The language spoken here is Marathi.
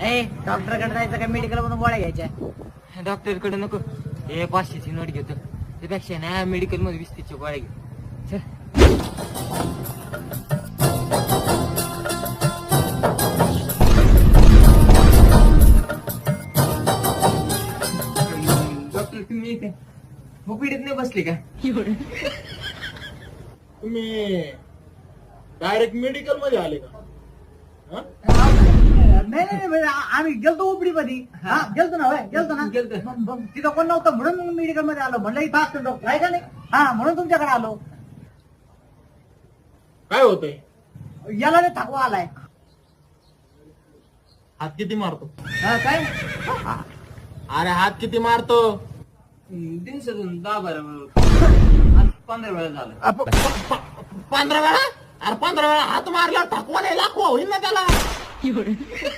ए डॉक्टरकडे जायचं का मेडिकल मधून गोळ्या घ्यायच्या? डॉक्टरकडे नको, हे 500ची नोट घेतो, त्यापेक्षा ना मेडिकल मध्ये 20-30च्या गोळ्या घे. चल. डॉक्टर तुम्ही इथे मुपिडीत नाही बसले का? तुम्ही डायरेक्ट मेडिकल मध्ये आले का? हा? नाही आम्ही गेलतो उपडी मध्ये. गेलतो ना गेलतो ना. मग तिथं कोण नव्हतं म्हणून मग मेडिकल मध्ये आलो. म्हणलं इथं असतो डॉक्टर आहे का नाही. म्हणून तुमच्याकडे आलो. काय होतंय? याला नाही थकवा आलाय. हात किती मारतो? काय अरे हात किती मारतो? दिवसातून 10-12 वेळा, आज 15 वेळा झालं. 15 वेळा? अरे 15 वेळा हात मारला, थकवा नाही लागवा होईल ना त्याला.